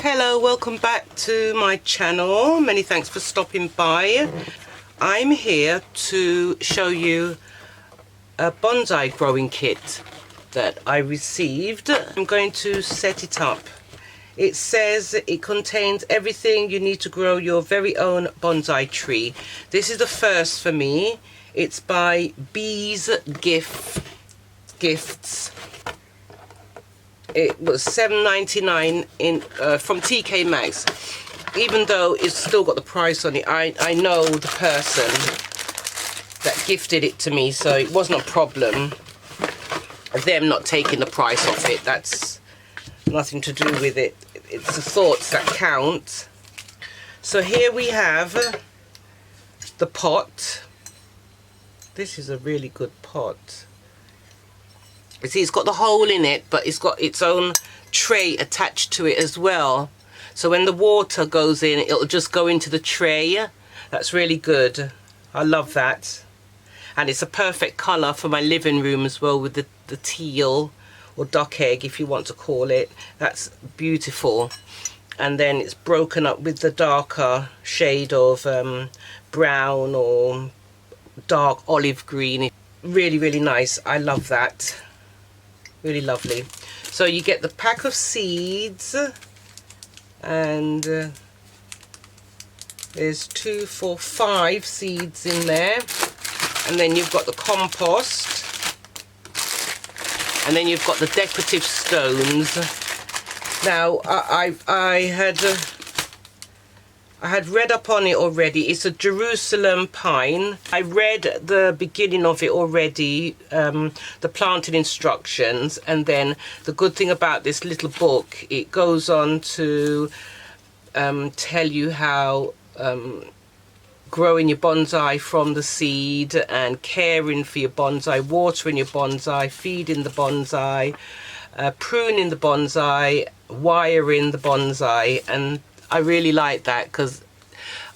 Hello, welcome back to my channel. Many thanks for stopping by. I'm here to show you a bonsai growing kit that I received. I'm going to set it up. It says it contains everything you need to grow your very own bonsai tree. This is the first for me. It's by Bees Gifts. It was $7.99 in from TK Maxx. Even though it's still got the price on it, I know the person that gifted it to me, so it wasn't a problem them not taking the price off it. That's nothing to do with it. It's the thoughts that count. So here we have the pot. This is a really good pot. You see, it's got the hole in it, but it's got its own tray attached to it as well. So when the water goes in, it'll just go into the tray. That's really good. I love that. And it's a perfect colour for my living room as well, with the teal or duck egg, if you want to call it. That's beautiful. And then it's broken up with the darker shade of brown or dark olive green. Really, really nice. I love that. Really lovely. So you get the pack of seeds, and there's 2, 4, 5 seeds in there, and then you've got the compost, and then you've got the decorative stones. Now I had read up on it already. It's a Jerusalem pine. I read the beginning of it already, the planting instructions, and then the good thing about this little book, it goes on to tell you how growing your bonsai from the seed and caring for your bonsai, watering your bonsai, feeding the bonsai, pruning the bonsai, wiring the bonsai. And I really like that because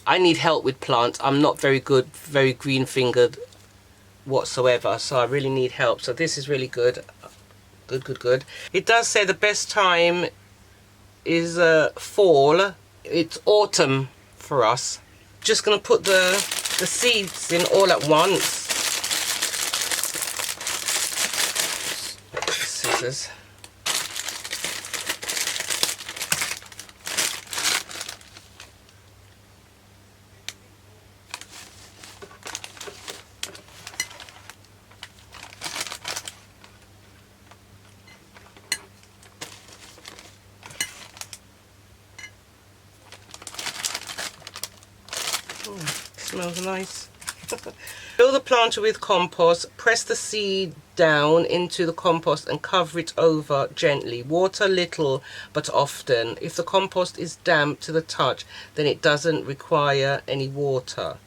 I need help with plants. I'm not very green fingered whatsoever, so I really need help. So this is really good. Good. It does say the best time is fall. It's autumn for us. Just gonna put the seeds in all at once. Scissors. Smells nice. Fill the planter with compost. Press the seed down into the compost and cover it over gently. Water little but often. If the compost is damp to the touch, then it doesn't require any water.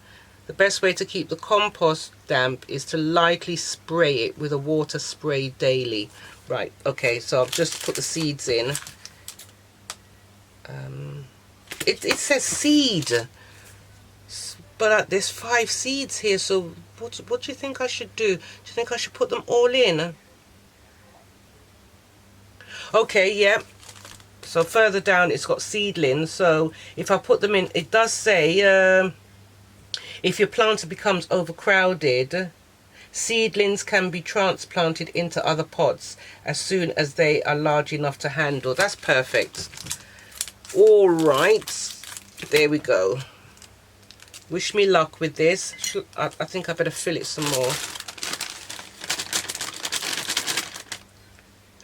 The best way to keep the compost damp is to lightly spray it with a water spray daily. Right, okay, so I've just put the seeds in. It says seed, but there's 5 seeds here, so what do you think I should do? Do you think I should put them all in? Okay, yeah. So further down it's got seedlings, so if I put them in, it does say if your planter becomes overcrowded, seedlings can be transplanted into other pots as soon as they are large enough to handle. That's perfect. All right, there we go. Wish me luck with this. I think I better fill it some more.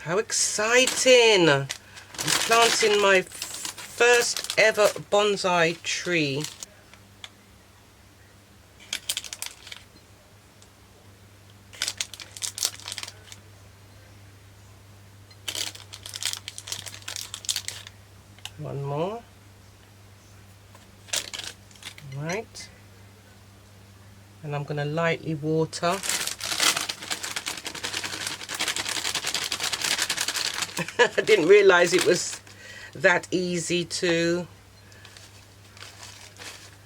How exciting! I'm planting my first ever bonsai tree. One more. Right, and I'm going to lightly water. I didn't realize it was that easy to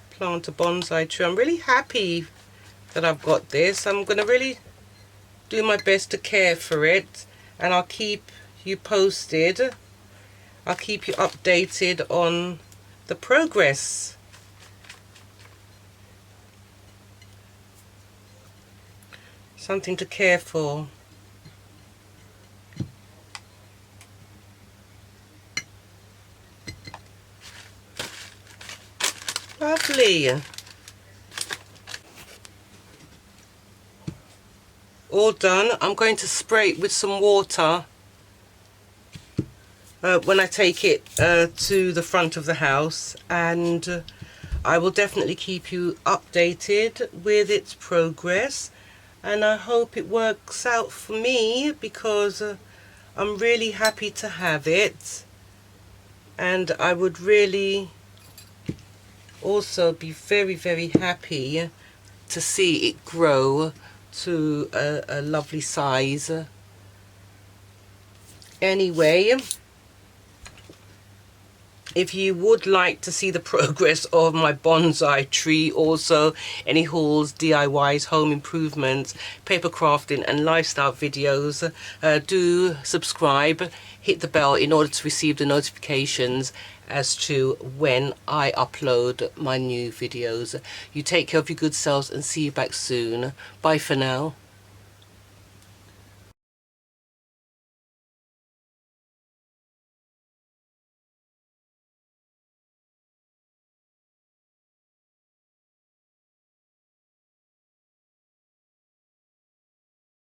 plant a bonsai tree. I'm really happy that I've got this. I'm going to really do my best to care for it, and I'll keep you posted I'll keep you updated on the progress. Something to care for. Lovely. All done. I'm going to spray it with some water when I take it to the front of the house, and I will definitely keep you updated with its progress, and I hope it works out for me, because I'm really happy to have it, and I would really also be very, very happy to see it grow to a lovely size. Anyway, if you would like to see the progress of my bonsai tree, also any hauls, DIYs, home improvements, paper crafting and lifestyle videos, do subscribe, hit the bell in order to receive the notifications as to when I upload my new videos. You take care of your good selves and see you back soon. Bye for now.